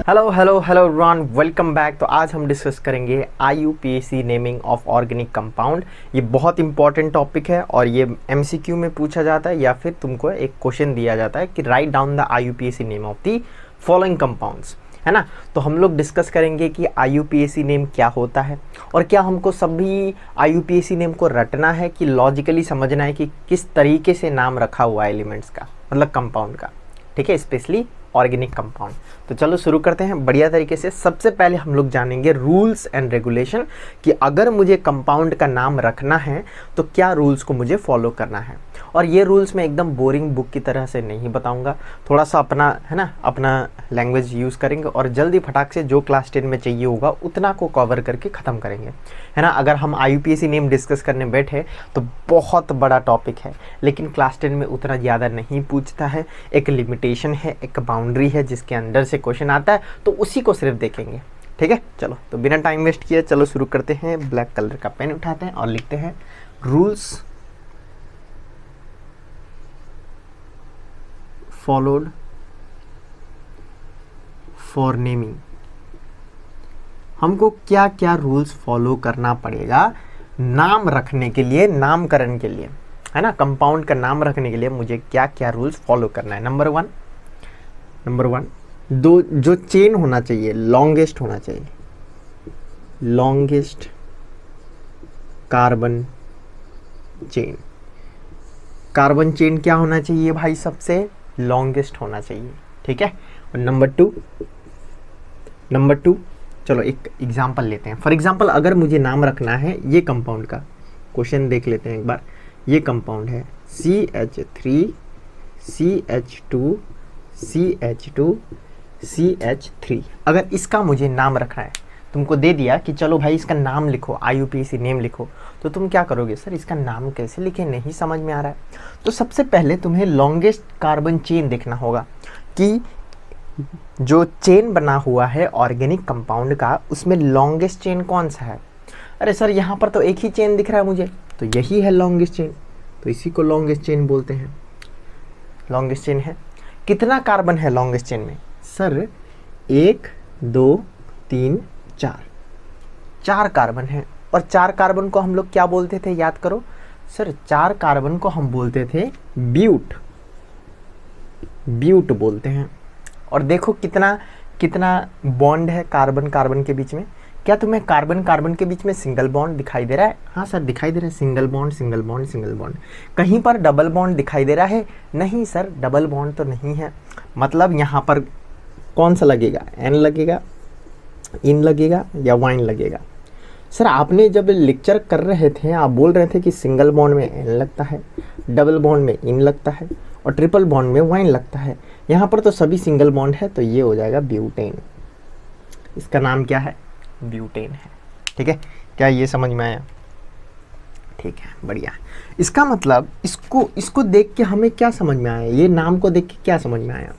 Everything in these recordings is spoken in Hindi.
Hello hello hello everyone, welcome back. तो आज हम डिस्कस करेंगे IUPAC naming of organic compound. ये बहुत इंपॉर्टेंट टॉपिक है और ये MCQ में पूछा जाता है या फिर तुमको एक क्वेश्चन दिया जाता है कि write down the IUPAC name of the following compounds, है ना। तो हम लोग डिस्कस करेंगे कि IUPAC नेम क्या होता है और क्या हमको सभी IUPAC नेम को रटना है कि लॉजिकली समझना है कि किस तरीके से नाम रखा हुआ है एलिमेंट्स का, मतलब कंपाउंड का, ठीक है, स्पेशली ऑर्गेनिक कंपाउंड। तो चलो शुरू करते हैं बढ़िया तरीके से। सबसे पहले हम लोग जानेंगे रूल्स एंड रेगुलेशन कि अगर मुझे कंपाउंड का नाम रखना है तो क्या रूल्स को मुझे फॉलो करना है। और ये रूल्स मैं एकदम बोरिंग बुक की तरह से नहीं बताऊंगा, थोड़ा सा अपना, है ना, अपना लैंग्वेज यूज़ करेंगे और जल्दी फटाक से जो क्लास 10 में चाहिए होगा उतना को कवर करके ख़त्म करेंगे, है ना। अगर हम IUPAC नेम डिस्कस करने बैठे तो बहुत बड़ा टॉपिक है, लेकिन क्लास 10 में उतना ज़्यादा नहीं पूछता है। एक लिमिटेशन है, एक बाउंड्री है जिसके अंदर से क्वेश्चन आता है, तो उसी को सिर्फ देखेंगे, ठीक है। चलो तो बिना टाइम वेस्ट किए चलो शुरू करते हैं। ब्लैक कलर का पेन उठाते हैं और लिखते हैं रूल्स फॉलोड फॉर नेमिंग। हमको क्या क्या रूल्स फॉलो करना पड़ेगा नाम रखने के लिए, नामकरण के लिए, है ना। कंपाउंड का नाम रखने के लिए मुझे क्या क्या रूल्स फॉलो करना है। नंबर वन, दो जो चेन होना चाहिए लॉन्गेस्ट होना चाहिए, longest carbon chain. Carbon chain क्या होना चाहिए भाई, सबसे लॉन्गेस्ट होना चाहिए, ठीक है। और नंबर टू चलो एक एग्जांपल लेते हैं। फॉर एग्जांपल अगर मुझे नाम रखना है ये कंपाउंड का, क्वेश्चन देख लेते हैं एक बार। ये कंपाउंड है CH3 CH2 CH2 CH3। अगर इसका मुझे नाम रखना है, तुमको दे दिया कि चलो भाई इसका नाम लिखो, IUPAC नेम लिखो, तो तुम क्या करोगे, सर इसका नाम कैसे लिखे, नहीं समझ में आ रहा है। तो सबसे पहले तुम्हें लॉन्गेस्ट कार्बन चेन देखना होगा कि जो चेन बना हुआ है ऑर्गेनिक कंपाउंड का, उसमें लॉन्गेस्ट चेन कौन सा है। अरे सर यहाँ पर तो एक ही चेन दिख रहा है मुझे, तो यही है लॉन्गेस्ट चेन, तो इसी को लॉन्गेस्ट चेन बोलते हैं। लॉन्गेस्ट चेन है, कितना कार्बन है लॉन्गेस्ट चेन में, सर 1 2 3 4 कार्बन है। और 4 कार्बन को हम लोग क्या बोलते थे, याद करो सर, 4 कार्बन को हम बोलते थे ब्यूट बोलते हैं। और देखो कितना कितना बॉन्ड है कार्बन कार्बन के बीच में। क्या तुम्हें कार्बन कार्बन के बीच में सिंगल बॉन्ड दिखाई दे रहा है? हाँ सर दिखाई दे रहा है, single bond single bond single bond. कहीं पर डबल बॉन्ड दिखाई दे रहा है? नहीं सर, डबल बॉन्ड तो नहीं है। मतलब यहाँ पर कौन सा लगेगा, एन लगेगा, इन लगेगा या वाइन लगेगा। सर आपने जब लेक्चर कर रहे थे आप बोल रहे थे कि सिंगल बॉन्ड में एन लगता है, डबल बॉन्ड में इन लगता है और ट्रिपल बॉन्ड में वाइन लगता है। यहाँ पर तो सभी सिंगल बॉन्ड है, तो ये हो जाएगा ब्यूटेन। इसका नाम क्या है, ब्यूटेन है, ठीक है। क्या ये समझ में आया? ठीक है, बढ़िया। इसका मतलब इसको देख के हमें क्या समझ में आया, ये नाम को देख के क्या समझ में आया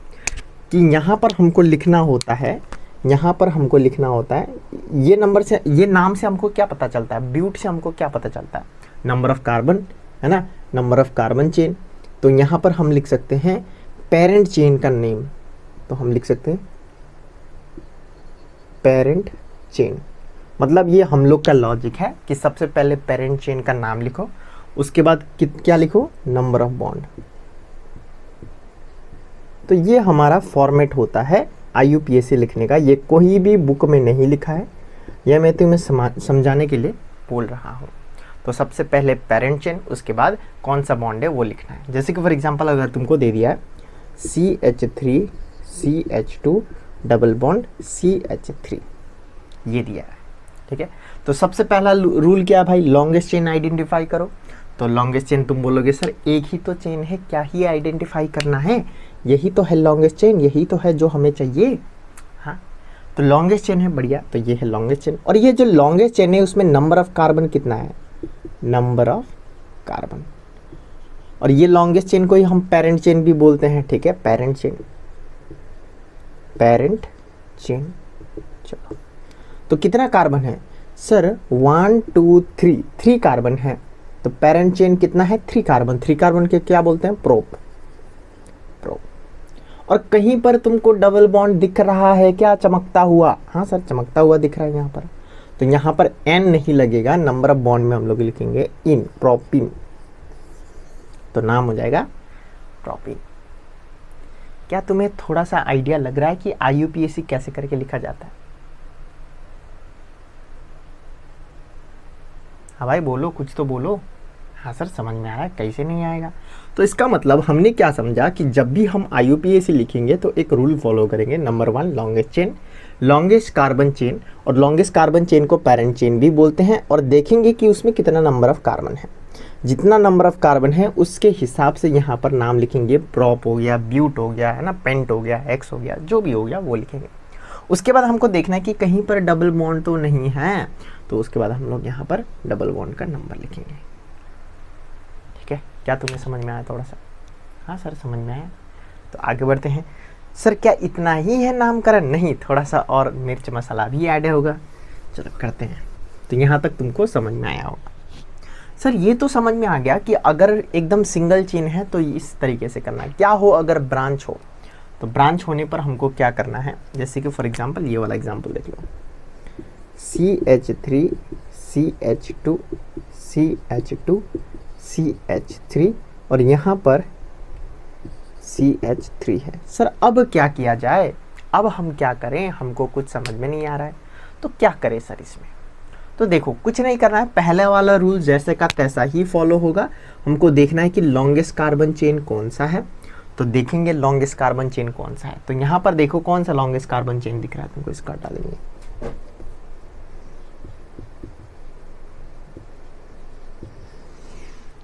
कि यहाँ पर हमको लिखना होता है, यहाँ पर हमको लिखना होता है, ये नंबर से, ये नाम से हमको क्या पता चलता है, ब्यूट से हमको क्या पता चलता है, नंबर ऑफ कार्बन, है ना, नंबर ऑफ कार्बन चेन। तो यहाँ पर हम लिख सकते हैं पेरेंट चेन का नेम, तो हम लिख सकते हैं पेरेंट चेन। मतलब ये हम लोग का लॉजिक है कि सबसे पहले पेरेंट चेन का नाम लिखो, उसके बाद क्या लिखो, नंबर ऑफ बॉन्ड। तो ये हमारा फॉर्मेट होता है IUPAC लिखने का। ये कोई भी बुक में नहीं लिखा है, यह मैं तुम्हें समझाने के लिए बोल रहा हूँ। तो सबसे पहले पेरेंट चेन, उसके बाद कौन सा बॉन्ड है वो लिखना है। जैसे कि फॉर एग्जांपल अगर तुमको दे दिया है CH3 CH2 double bond CH3, ये दिया है, ठीक है। तो सबसे पहला रूल क्या है भाई, लॉन्गेस्ट चेन आइडेंटिफाई करो। तो लॉन्गेस्ट चेन तुम बोलोगे सर एक ही तो चेन है, क्या ही आइडेंटिफाई करना है, यही तो है लॉन्गेस्ट चेन, यही तो है जो हमें चाहिए। हाँ, तो लॉन्गेस्ट चेन है, बढ़िया। तो ये है लॉन्गेस्ट चेन। और ये जो लॉन्गेस्ट चेन है उसमें नंबर ऑफ कार्बन कितना है, नंबर ऑफ कार्बन। और ये लॉन्गेस्ट चेन को ही हम पेरेंट चेन भी बोलते हैं, ठीक है, पेरेंट चेन, पेरेंट चेन। चलो तो कितना कार्बन है, सर 1 2 3 कार्बन है। तो पेरेंट चेन कितना है, 3 कार्बन। 3 कार्बन के क्या बोलते हैं, प्रोप। और कहीं पर तुमको डबल बॉन्ड दिख रहा है क्या चमकता हुआ? हाँ सर चमकता हुआ दिख रहा है यहाँ पर। तो यहाँ पर एन नहीं लगेगा, नंबर ऑफ बॉन्ड में हम लोग लिखेंगे इन, प्रोपिन। तो नाम हो जाएगा प्रोपिन। क्या तुम्हें थोड़ा सा आइडिया लग रहा है कि IUPAC कैसे करके लिखा जाता है? हाँ भाई बोलो, कुछ तो बोलो। हाँ सर समझ में आ रहा है, कैसे नहीं आएगा? तो इसका मतलब हमने क्या समझा कि जब भी हम IUPAC लिखेंगे तो एक रूल फॉलो करेंगे। Number 1 longest chain, longest carbon chain, और लॉन्गेस्ट कार्बन चेन को पैरेंट चेन भी बोलते हैं। और देखेंगे कि उसमें कितना नंबर ऑफ कार्बन है। जितना नंबर ऑफ कार्बन है उसके हिसाब से यहाँ पर नाम लिखेंगे। प्रोप हो गया, ब्यूट हो गया, है ना, पेंट हो गया, हेक्स हो गया, जो भी हो गया वो लिखेंगे। उसके बाद हमको देखना है कि कहीं पर डबल बॉन्ड तो नहीं है, तो उसके बाद हम लोग यहाँ पर डबल बॉन्ड का नंबर लिखेंगे। ठीक है, क्या तुम्हें समझ में आया थोड़ा सा? हाँ सर समझ में आया। तो आगे बढ़ते हैं। सर क्या इतना ही है नामकरण? नहीं, थोड़ा सा और मिर्च मसाला भी ऐड होगा। चलो करते हैं। तो यहाँ तक तुमको समझ में आया होगा। सर ये तो समझ में आ गया कि अगर एकदम सिंगल चेन है तो इस तरीके से करना है। क्या हो अगर ब्रांच हो? तो ब्रांच होने पर हमको क्या करना है, जैसे कि फॉर एग्जांपल ये वाला एग्जांपल देख लो, CH3 CH2 CH2 CH3 और यहाँ पर CH3 है। सर अब क्या किया जाए? अब हम क्या करें? हमको कुछ समझ में नहीं आ रहा है, तो क्या करें सर इसमें? तो देखो कुछ नहीं करना है, पहले वाला रूल जैसे का तैसा ही फॉलो होगा। हमको देखना है कि लॉन्गेस्ट कार्बन चेन कौन सा है, तो देखेंगे लॉन्गेस्ट कार्बन चेन कौन सा है। तो यहाँ पर देखो कौन सा लॉन्गेस्ट कार्बन चेन दिख रहा है तुमको, इसका हटा देंगे।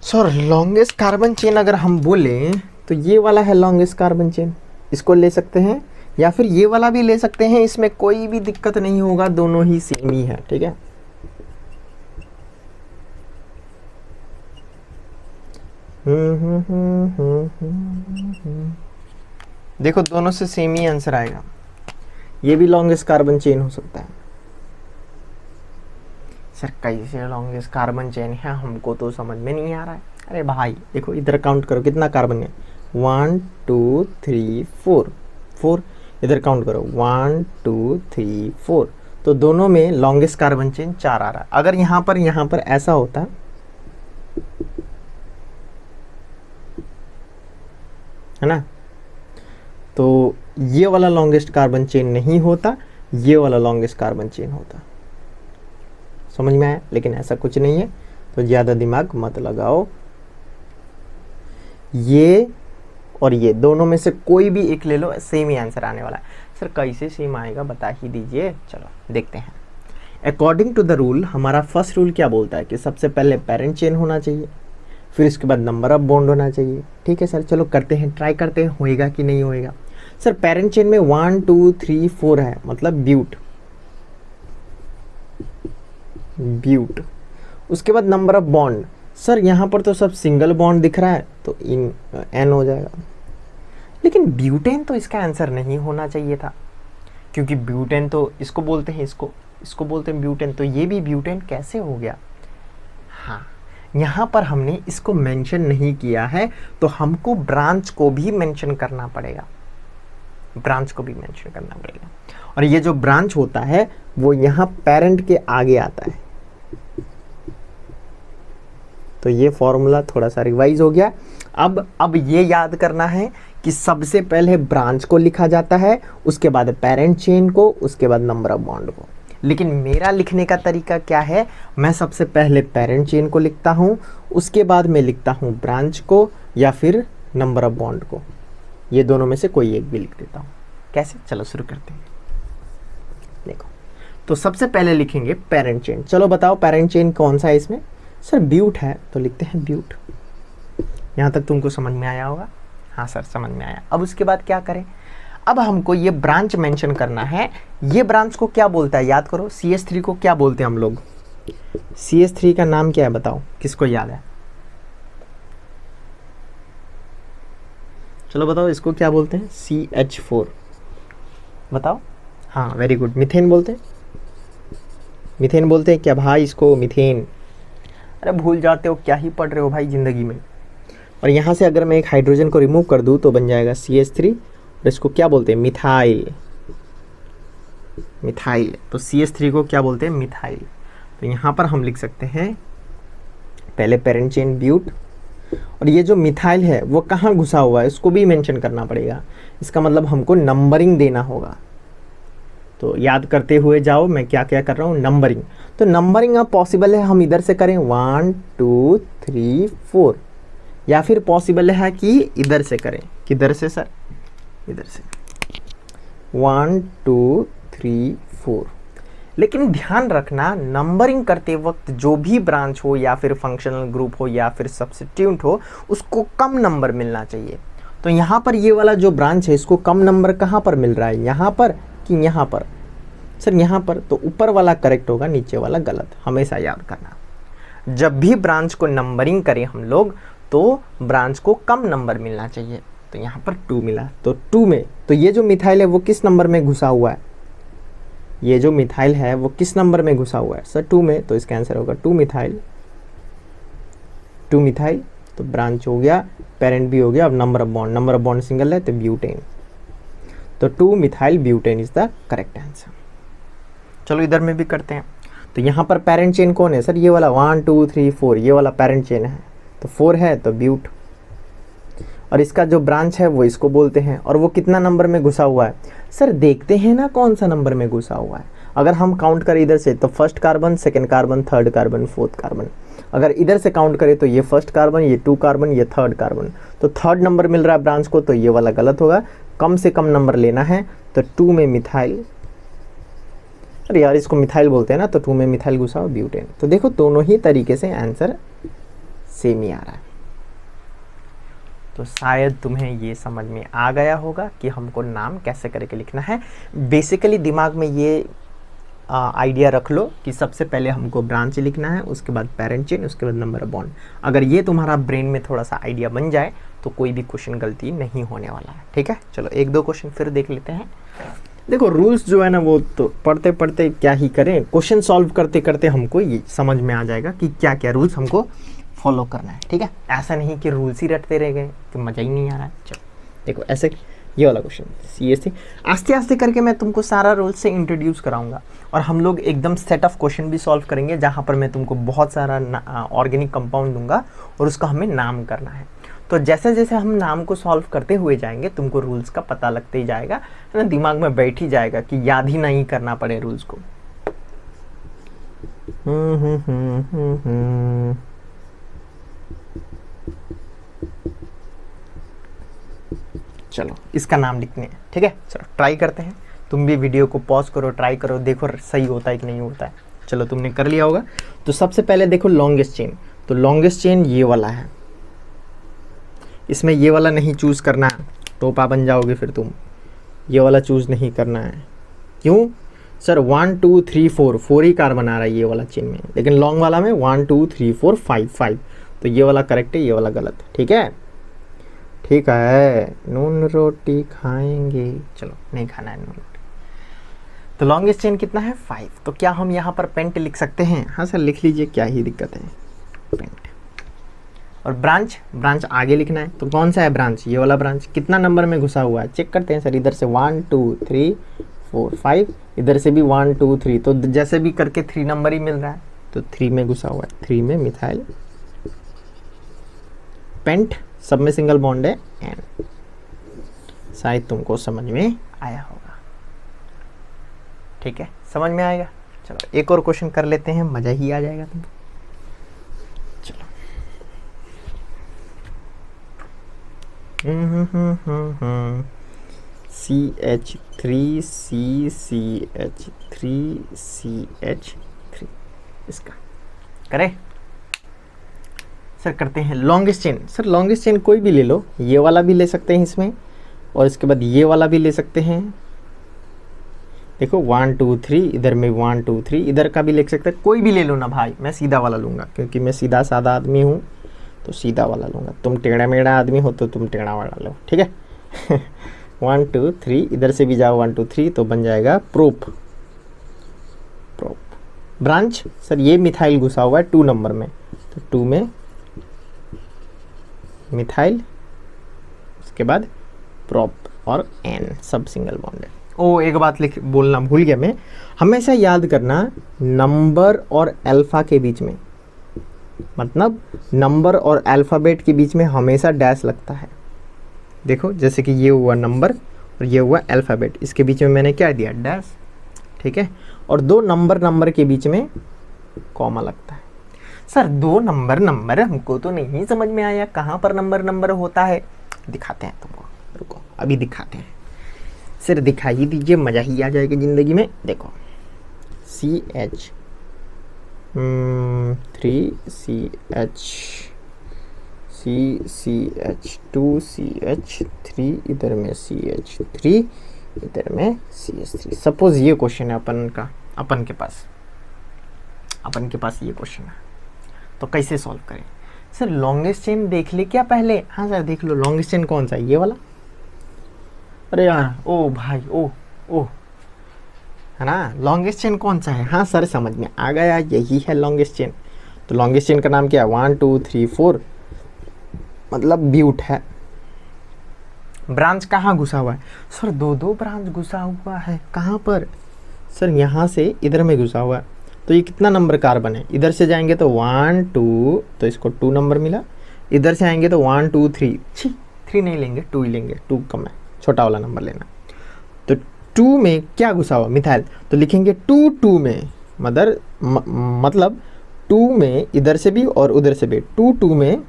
सर लॉन्गेस्ट कार्बन चेन अगर हम बोले तो ये वाला है लॉन्गेस्ट कार्बन चेन, इसको ले सकते हैं, या फिर ये वाला भी ले सकते हैं। इसमें कोई भी दिक्कत नहीं होगा, दोनों ही सेम ही है। ठीक है, देखो दोनों से सेम ही आंसर आएगा। ये भी लॉन्गेस्ट कार्बन चेन हो सकता है। सर कैसे लॉन्गेस्ट कार्बन चेन है, हमको तो समझ में नहीं आ रहा है। अरे भाई देखो इधर काउंट करो कितना कार्बन है, 1 2 3 4 4। इधर काउंट करो 1 2 3 4। तो दोनों में लॉन्गेस्ट कार्बन चेन 4 आ रहा है। अगर यहाँ पर ऐसा होता है ना, तो ये वाला लॉन्गेस्ट कार्बन चेन नहीं होता, ये वाला लॉन्गेस्ट कार्बन चेन होता। समझ में आया? लेकिन ऐसा कुछ नहीं है, तो ज़्यादा दिमाग मत लगाओ। ये और ये दोनों में से कोई भी एक ले लो, सेम ही आंसर आने वाला है। सर कैसे सेम आएगा बता ही दीजिए। चलो देखते हैं। अकॉर्डिंग टू द रूल, हमारा फर्स्ट रूल क्या बोलता है कि सबसे पहले पेरेंट चेन होना चाहिए, फिर इसके बाद नंबर ऑफ बॉन्ड होना चाहिए। ठीक है सर, चलो करते हैं, ट्राई करते हैं होएगा कि नहीं होएगा। सर पेरेंट चेन में 1 2 3 4 है, मतलब ब्यूट ब्यूट। उसके बाद नंबर ऑफ बॉन्ड, सर यहाँ पर तो सब सिंगल बॉन्ड दिख रहा है, तो इन एन हो जाएगा। लेकिन ब्यूटेन तो इसका आंसर नहीं होना चाहिए था, क्योंकि ब्यूटेन तो इसको बोलते हैं, इसको बोलते हैं ब्यूटेन। तो ये भी ब्यूटेन कैसे हो गया? हाँ, यहाँ पर हमने इसको मेंशन नहीं किया है, तो हमको ब्रांच को भी मेंशन करना पड़ेगा, ब्रांच को भी मेंशन करना पड़ेगा। और ये जो ब्रांच होता है वो यहाँ पेरेंट के आगे आता है। तो ये फॉर्मूला थोड़ा सा रिवाइज हो गया। अब ये याद करना है कि सबसे पहले ब्रांच को लिखा जाता है, उसके बाद पेरेंट चेन को, उसके बाद नंबर ऑफ बॉन्ड को। लेकिन मेरा लिखने का तरीका क्या है, मैं सबसे पहले पेरेंट चेन को लिखता हूँ, उसके बाद मैं लिखता हूँ ब्रांच को या फिर नंबर ऑफ बॉन्ड को। ये दोनों में से कोई एक भी लिख देता हूँ। कैसे? चलो शुरू करते हैं। देखो, तो सबसे पहले लिखेंगे पेरेंट चेन। चलो बताओ पेरेंट चेन कौन सा है इसमें? सर ब्यूट है, तो लिखते हैं ब्यूट। यहाँ तक तुमको समझ में आया होगा? हाँ सर समझ में आया। अब उसके बाद क्या करें? अब हमको ये ब्रांच मेंशन करना है। ये ब्रांच को क्या बोलता है याद करो। CH3 को क्या बोलते हैं हम लोग? CH3 का नाम क्या है बताओ, किसको याद है? चलो बताओ इसको क्या बोलते हैं? CH4 बताओ। हाँ वेरी गुड, मीथेन बोलते हैं। मीथेन बोलते हैं क्या भाई इसको? मीथेन। अरे भूल जाते हो, क्या ही पढ़ रहे हो भाई ज़िंदगी में। और यहाँ से अगर मैं एक हाइड्रोजन को रिमूव कर दूँ तो बन जाएगा CH3 और इसको क्या बोलते हैं, मिथाइल। मिथाइल, तो CH3 को क्या बोलते हैं, मिथाइल। तो यहाँ पर हम लिख सकते हैं पहले पेरेंट चेन ब्यूट, और ये जो मिथाइल है वो कहाँ घुसा हुआ है इसको भी मेंशन करना पड़ेगा। इसका मतलब हमको नंबरिंग देना होगा। तो याद करते हुए जाओ मैं क्या क्या कर रहा हूँ, नंबरिंग। तो नंबरिंग अब पॉसिबल है हम इधर से करें 1 2 3 4, या फिर पॉसिबल है कि इधर से करें, किधर से सर, इधर से 1 2 3 4। लेकिन ध्यान रखना नंबरिंग करते वक्त जो भी ब्रांच हो या फिर फंक्शनल ग्रुप हो या फिर सब्स्टिट्यूट हो उसको कम नंबर मिलना चाहिए। तो यहाँ पर ये वाला जो ब्रांच है इसको कम नंबर कहाँ पर मिल रहा है, यहाँ पर कि यहाँ पर, सर यहाँ पर। तो ऊपर वाला करेक्ट होगा, नीचे वाला गलत, हमेशा याद करना। जब भी ब्रांच को नंबरिंग करें हम लोग तो ब्रांच को कम नंबर मिलना चाहिए। तो यहाँ पर 2 मिला, तो 2 में तो ये जो मिथाइल है वो किस नंबर में घुसा हुआ है, ये जो मिथाइल है वो किस नंबर में घुसा हुआ है सर, 2 में। तो इसका आंसर होगा 2 मिथाइल। 2 मिथाइल, तो ब्रांच हो गया, पेरेंट भी हो गया। अब नंबर ऑफ बॉन्ड सिंगल है तो ब्यूटेन, तो 2 methyl butane is the correct answer. चलो इधर में भी करते हैं। तो यहाँ पर पेरेंट चेन कौन है सर, ये वाला 1 2 3 4, ये वाला पेरेंट चेन है, तो 4 है तो ब्यूट। और इसका जो ब्रांच है वो इसको बोलते हैं, और वो कितना नंबर में घुसा हुआ है सर, देखते हैं ना कौन सा नंबर में घुसा हुआ है। अगर हम काउंट करें इधर से तो first carbon, second carbon, third carbon, fourth carbon. अगर इधर से काउंट करें तो ये फर्स्ट कार्बन, ये 2 कार्बन, ये थर्ड कार्बन। तो थर्ड नंबर मिल रहा है ब्रांच को, तो ये वाला गलत होगा, कम से कम नंबर लेना है। तो 2 में मिथाइल, अरे यार इसको मिथाइल बोलते हैं ना, तो 2 में मिथाइल घुसा हुआ ब्यूटेन। तो देखो दोनों ही तरीके से आंसर सेम ही आ रहा है। तो शायद तुम्हें ये समझ में आ गया होगा कि हमको नाम कैसे करके लिखना है। बेसिकली दिमाग में ये आइडिया रख लो कि सबसे पहले हमको ब्रांच लिखना है, उसके बाद पेरेंट चेन, उसके बाद नंबर ऑफ बॉन्ड। अगर ये तुम्हारा ब्रेन में थोड़ा सा आइडिया बन जाए तो कोई भी क्वेश्चन गलती नहीं होने वाला है। ठीक है, चलो 1-2 क्वेश्चन फिर देख लेते हैं। देखो रूल्स जो है ना वो तो पढ़ते पढ़ते क्या ही करें, क्वेश्चन सॉल्व करते करते हमको ये समझ में आ जाएगा कि क्या क्या रूल्स हमको फॉलो करना है। ठीक है, ऐसा नहीं कि रूल्स ही रटते रह गए तो मज़ा ही नहीं आ रहा है। चलो देखो ऐसे ये वाला क्वेश्चन CH3, आस्ते आस्ते करके मैं तुमको सारा रूल्स से इंट्रोड्यूस कराऊंगा, और हम लोग एकदम सेट ऑफ क्वेश्चन भी सॉल्व करेंगे जहाँ पर मैं तुमको बहुत सारा ऑर्गेनिक कंपाउंड दूंगा और उसका हमें नाम करना है। तो जैसे जैसे हम नाम को सॉल्व करते हुए जाएंगे तुमको रूल्स का पता लगते ही जाएगा, है ना, दिमाग में बैठ ही जाएगा कि याद ही नहीं करना पड़े रूल्स को। चलो इसका नाम लिखने हैं। ठीक है, चलो ट्राई करते हैं। तुम भी वीडियो को पॉज करो, ट्राई करो, देखो सही होता है कि नहीं होता है। चलो तुमने कर लिया होगा। तो सबसे पहले देखो लॉन्गेस्ट चेन, तो लॉन्गेस्ट चेन ये वाला है, इसमें ये वाला नहीं चूज़ करना है, टोपा बन जाओगे फिर तुम। ये वाला चूज़ नहीं करना है, क्यों सर 1 2 3 4 4 ही कार्बन आ रहा है ये वाला चेन में, लेकिन लॉन्ग वाला में 1 2 3 4 5 5, तो ये वाला करेक्ट है, ये वाला गलत। ठीक है, ठीक है, नून रोटी खाएंगे, चलो नहीं खाना है नून रोटी। तो लॉन्गेस्ट चेन कितना है 5, तो क्या हम यहाँ पर पेंट लिख सकते हैं? हाँ सर लिख लीजिए, क्या ही दिक्कत है, पेंट। और ब्रांच आगे लिखना है, तो कौन सा है ब्रांच, ये वाला ब्रांच कितना नंबर में घुसा हुआ है चेक करते हैं सर। इधर से 1 2 3 4 5, इधर से भी 1 2 3, तो जैसे भी करके 3 नंबर ही मिल रहा है, तो 3 में घुसा हुआ है, 3 में मिथाइल पेंट, सब में सिंगल बॉन्ड है एन। शायद तुमको समझ में आया होगा। ठीक है, समझ में आएगा। चलो एक और क्वेश्चन कर लेते हैं, मज़ा ही आ जाएगा तुमको। चलो CH3 CCH3 CH3, इसका करें सर। करते हैं longest chain. Sir longest chain कोई भी ले लो, ये वाला भी ले सकते हैं इसमें, और इसके बाद ये वाला भी ले सकते हैं। देखो 1 2 3, इधर में 1 2 3, इधर का भी ले सकते हैं, कोई भी ले लो ना भाई। मैं सीधा वाला लूँगा क्योंकि मैं सीधा साधा आदमी हूँ, तो सीधा वाला लूँगा। तुम टेढ़ा मेढ़ा आदमी हो तो तुम टेढ़ा वाला लो। ठीक है 1 2 3, इधर से भी जाओ 1 2 3, तो बन जाएगा प्रोप। ब्रांच सर ये मिथाइल घुसा हुआ है 2 नंबर में, तो 2 में मिथाइल, उसके बाद प्रोप। और N सब सिंगल बॉन्ड है। ओ एक बात लिख बोलना भूल गया मैं, हमेशा याद करना नंबर और अल्फा के बीच में, मतलब नंबर और अल्फ़ाबेट के बीच में हमेशा डैश लगता है। देखो जैसे कि ये हुआ नंबर और ये हुआ अल्फ़ाबेट, इसके बीच में मैंने क्या दिया, डैश, ठीक है। और दो नंबर के बीच में कॉमा लगता है। सर दो नंबर हमको तो नहीं समझ में आया, कहाँ पर नंबर होता है, दिखाते हैं तुमको, रुको अभी दिखाते हैं। सर दिखा ही दीजिए, मज़ा ही आ जाएगा ज़िंदगी में। देखो CH 3CH CH 2CH3, इधर में CH3, इधर में CH3। सपोज ये क्वेश्चन है अपन के पास ये क्वेश्चन है, तो कैसे सॉल्व करें। सर लॉन्गेस्ट चेन देख ले क्या पहले, हाँ सर देख लो लॉन्गेस्ट चेन कौन सा है, ये वाला। अरे यार ओ भाई ओ है ना, लॉन्गेस्ट चेन कौन सा है, हाँ सर समझ में आ गया, यही है लॉन्गेस्ट चेन। तो लॉन्गेस्ट चेन का नाम क्या है, 1 2 3 4, मतलब ब्यूट है। ब्रांच कहाँ घुसा हुआ है, सर दो ब्रांच घुसा हुआ है, कहाँ पर, सर यहाँ से इधर में घुसा हुआ है। तो ये कितना नंबर कार्बन है, इधर से जाएंगे तो 1 2, तो इसको 2 नंबर मिला। इधर से आएंगे तो 1 2 3, 3 नहीं लेंगे, 2 ही लेंगे, 2 कम है, छोटा वाला नंबर लेना। तो 2 में क्या घुसा हुआ, मिथाइल, तो लिखेंगे 2 में मतलब 2 में इधर से भी और उधर से भी, 2 में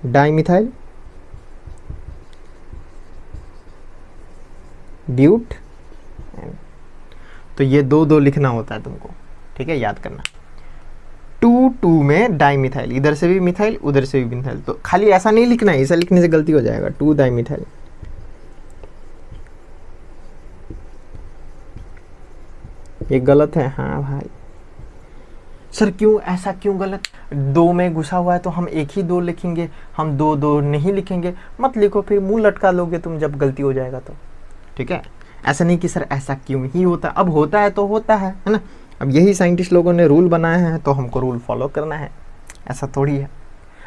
डाइमिथाइल ब्यूट। तो ये 2 लिखना होता है तुमको, ठीक है, याद करना। 2 में डाइमिथाइल, इधर से भी मिथाइल उधर से भी मिथाइल। तो खाली ऐसा नहीं लिखना है, ऐसा लिखने से गलती हो जाएगा, 2 डाइमिथाइल। ये गलत है, हाँ भाई। सर क्यों, ऐसा क्यों गलत, 2 में घुसा हुआ है तो हम एक ही 2 लिखेंगे, हम 2 नहीं लिखेंगे, मत लिखो, फिर मुंह लटका लोगे तुम जब गलती हो जाएगा तो, ठीक है। ऐसा नहीं कि सर ऐसा क्यों ही होता, अब होता है तो होता है ना। अब यही साइंटिस्ट लोगों ने रूल बनाए हैं तो हमको रूल फॉलो करना है, ऐसा थोड़ी है।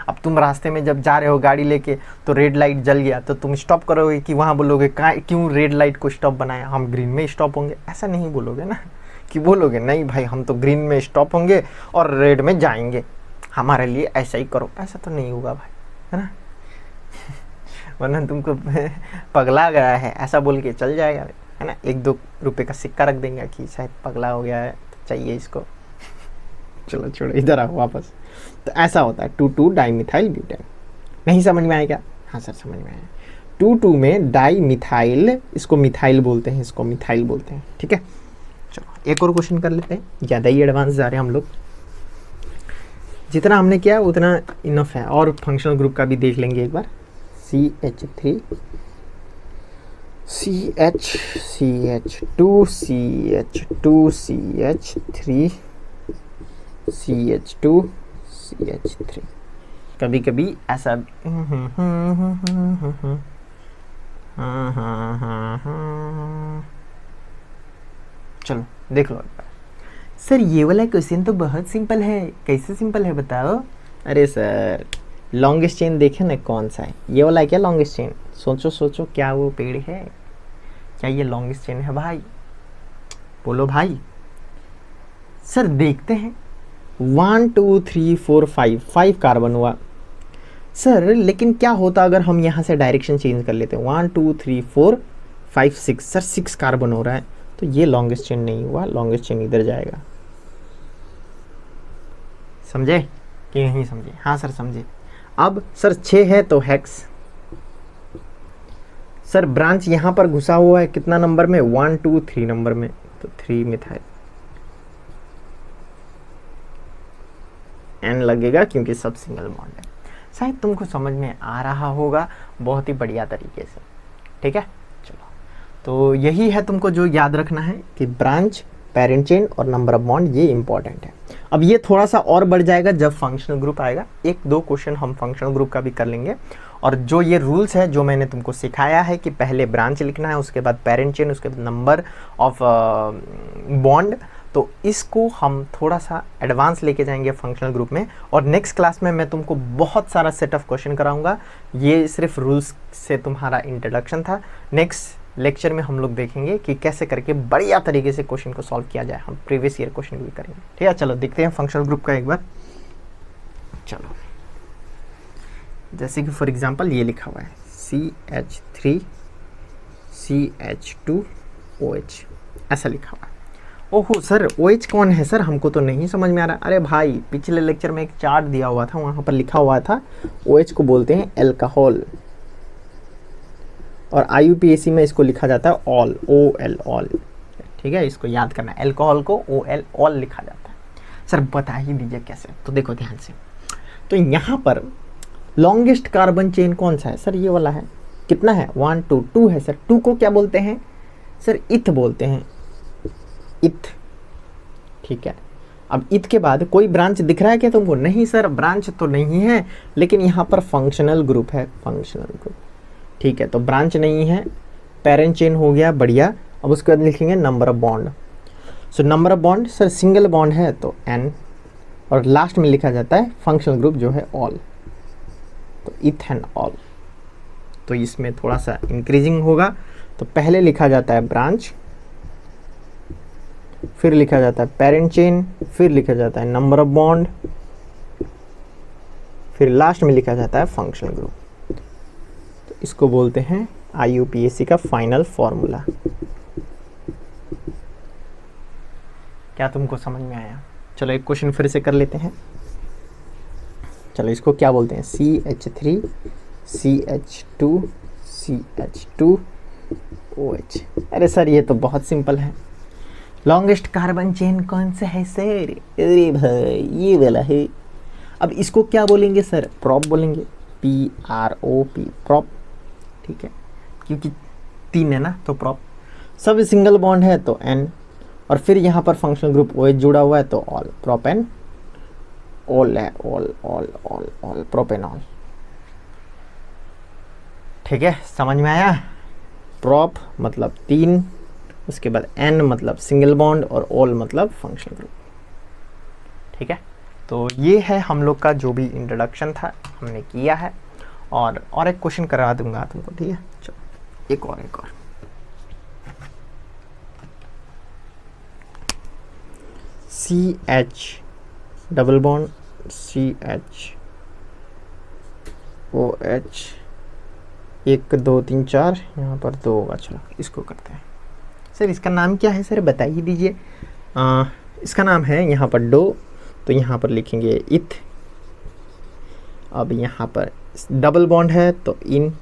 अब तुम रास्ते में जब जा रहे हो गाड़ी लेके, तो रेड लाइट जल गया तो तुम स्टॉप करोगे कि वहाँ बोलोगे क्यों रेड लाइट को स्टॉप बनाया, हम ग्रीन में स्टॉप होंगे, ऐसा नहीं बोलोगे ना। कि बोलोगे नहीं भाई हम तो ग्रीन में स्टॉप होंगे और रेड में जाएंगे, हमारे लिए ऐसा ही करो, ऐसा तो नहीं होगा भाई, है ना। वरना तुमको पगला गया है ऐसा बोल के चल जाएगा, है ना। 1-2 रुपए का सिक्का रख देंगे कि शायद पगला हो गया है तो चाहिए इसको। चलो छोड़ो, इधर आओ वापस। तो ऐसा होता है 2 डाइमिथाइल ब्यूटेन। नहीं समझ में आया क्या, हाँ सर समझ में आया। 2 में डाइमिथाइल, इसको मिथाइल बोलते हैं, इसको मिथाइल बोलते हैं, ठीक है। चलो एक और क्वेश्चन कर लेते हैं, ज़्यादा ही एडवांस जा रहे हैं हम लोग, जितना हमने किया उतना इनफ है। और फंक्शनल ग्रुप का भी देख लेंगे एक बार। CH3 CH2 CH2 CH3 CH2 CH3। कभी कभी ऐसा चलो देख लो एक बार। सर ये वाला क्वेश्चन तो बहुत सिंपल है, कैसे सिंपल है बताओ। अरे सर लॉन्गेस्ट चेन देखे ना कौन सा है, ये वाला है क्या लॉन्गेस्ट चेन, सोचो सोचो, क्या वो पेड़ है, क्या ये लॉन्गेस्ट चेन है भाई, बोलो भाई। सर देखते हैं 1 2 3 4 5 कार्बन हुआ। सर लेकिन क्या होता अगर हम यहाँ से डायरेक्शन चेंज कर लेते हैं, 1 2 3 4 5 6, सर 6 कार्बन हो रहा है, तो ये लॉन्गेस्ट चेन नहीं हुआ, लॉन्गेस्ट चेन इधर जाएगा। समझे कि नहीं समझे, हाँ सर समझे। अब सर 6 है तो हेक्स, सर ब्रांच यहाँ पर घुसा हुआ है कितना नंबर में, 1 2 3 नंबर में, तो 3 मिथाइल। एन लगेगा क्योंकि सब सिंगल बॉन्ड है। शायद तुमको समझ में आ रहा होगा बहुत ही बढ़िया तरीके से, ठीक है। चलो तो यही है तुमको जो याद रखना है कि ब्रांच, पेरेंट चेन और नंबर ऑफ बॉन्ड, ये इंपॉर्टेंट है। अब ये थोड़ा सा और बढ़ जाएगा जब फंक्शनल ग्रुप आएगा, 1-2 क्वेश्चन हम फंक्शनल ग्रुप का भी कर लेंगे। और जो ये रूल्स है जो मैंने तुमको सिखाया है कि पहले ब्रांच लिखना है, उसके बाद पेरेंट चेन, उसके बाद नंबर ऑफ बॉन्ड, तो इसको हम थोड़ा सा एडवांस लेके जाएंगे फंक्शनल ग्रुप में, और नेक्स्ट क्लास में मैं तुमको बहुत सारा सेट ऑफ क्वेश्चन कराऊंगा। ये सिर्फ रूल्स से तुम्हारा इंट्रोडक्शन था। नेक्स्ट लेक्चर में हम लोग देखेंगे कि कैसे करके बढ़िया तरीके से क्वेश्चन को सॉल्व किया जाए। हम प्रीवियस ईयर क्वेश्चन भी करेंगे, ठीक है। चलो देखते हैं फंक्शनल ग्रुप का एक बार। चलो जैसे कि फॉर एग्जांपल ये लिखा हुआ है CH3 CH2 OH, ऐसा लिखा हुआ है। ओहो सर OH कौन है सर, हमको तो नहीं समझ में आ रहा। अरे भाई पिछले लेक्चर में एक चार्ट दिया हुआ था, वहाँ पर लिखा हुआ था OH को बोलते हैं एल्कोहल, और IUPAC में इसको लिखा जाता है ऑल, OL ऑल, ठीक है। इसको याद करना, एल्कोहल को OL ऑल लिखा जाता है। सर बता ही दीजिए कैसे। तो देखो ध्यान से, तो यहाँ पर लॉन्गेस्ट कार्बन चेन कौन सा है सर, ये वाला है। कितना है 1 2 2 है सर। 2 को क्या बोलते हैं सर, इथ बोलते हैं, इथ, ठीक है। अब इथ के बाद कोई ब्रांच दिख रहा है क्या तुमको? नहीं सर ब्रांच तो नहीं है, लेकिन यहाँ पर फंक्शनल ग्रुप है, फंक्शनल ग्रुप, ठीक है। तो ब्रांच नहीं है, पेरेंट चेन हो गया, बढ़िया। अब उसके बाद लिखेंगे number of bond. So number of bond sir single bond है तो n, और लास्ट में लिखा जाता है फंक्शनल ग्रुप जो है ऑल, तो इथेन ऑल। तो इसमें थोड़ा सा इंक्रीजिंग होगा, तो पहले लिखा जाता है ब्रांच, फिर लिखा जाता है पेरेंट चेन, फिर लिखा जाता है नंबर ऑफ बॉन्ड, फिर लास्ट में लिखा जाता है फंक्शनल ग्रुप। तो इसको बोलते हैं IUPAC का फाइनल फॉर्मूला। क्या तुमको समझ में आया? चलो एक क्वेश्चन फिर से कर लेते हैं। चलो इसको क्या बोलते हैं, CH3 CH2 CH2 OH। अरे सर ये तो बहुत सिंपल है। लॉन्गेस्ट कार्बन चेन कौन सा है सर? अरे भाई ये वाला है। अब इसको क्या बोलेंगे सर? प्रॉप बोलेंगे, PROP, प्रॉप, ठीक है, क्योंकि 3 है ना, तो प्रॉप। सब सिंगल बॉन्ड है तो N, और फिर यहाँ पर फंक्शनल ग्रुप OH जुड़ा हुआ है तो ऑल, प्रोपेन ऑल है, all all all all, propanol, ठीक है। समझ में आया? प्रॉप मतलब 3, उसके बाद N मतलब सिंगल बॉन्ड, और ऑल मतलब फंक्शनल ग्रुप, ठीक है। तो ये है हम लोग का जो भी इंट्रोडक्शन था हमने किया है, और एक क्वेश्चन करवा दूंगा तुमको, ठीक है। चलो एक और CH double bond CH OH 1 2 3 4, यहाँ पर 2 होगा। चलो इसको करते हैं। सर इसका नाम क्या है सर, बता ही दीजिए। इसका नाम है यहाँ पर डो, तो यहाँ पर लिखेंगे इथ। अब यहाँ पर डबल बॉन्ड है तो इन,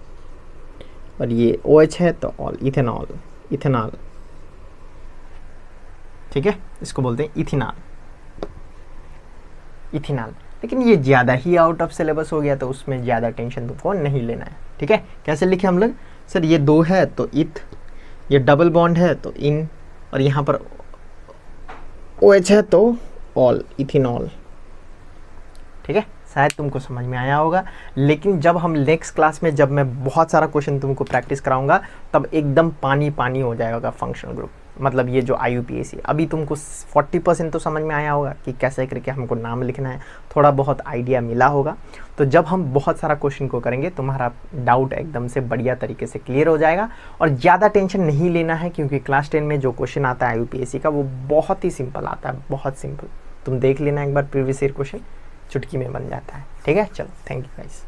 और ये OH है तो ऑल, इथेनॉल, इथेनॉल, ठीक है। इसको बोलते हैं इथिनॉल, इथिनॉल। लेकिन ये ज़्यादा ही आउट ऑफ सिलेबस हो गया, तो उसमें ज़्यादा टेंशन तुमको नहीं लेना है, ठीक है। कैसे लिखे हम लोग सर, ये 2 है तो इथ, ये डबल बॉन्ड है तो इन, और यहाँ पर OH है तो ऑल, इथिनॉल, ठीक है। शायद तुमको समझ में आया होगा। लेकिन जब हम नेक्स्ट क्लास में, जब मैं बहुत सारा क्वेश्चन तुमको प्रैक्टिस कराऊंगा, तब एकदम पानी पानी हो जाएगा फंक्शनल ग्रुप, मतलब ये जो IUPAC। अभी तुमको 40% तो समझ में आया होगा कि कैसे करके हमको नाम लिखना है, थोड़ा बहुत आइडिया मिला होगा। तो जब हम बहुत सारा क्वेश्चन को करेंगे, तुम्हारा डाउट एकदम से बढ़िया तरीके से क्लियर हो जाएगा। और ज़्यादा टेंशन नहीं लेना है, क्योंकि क्लास 10 में जो क्वेश्चन आता है IUPAC का, वो बहुत ही सिंपल आता है, बहुत सिंपल। तुम देख लेना एक बार, प्रीवियस ईयर क्वेश्चन चुटकी में बन जाता है, ठीक है। चलो थैंक यू गाइस।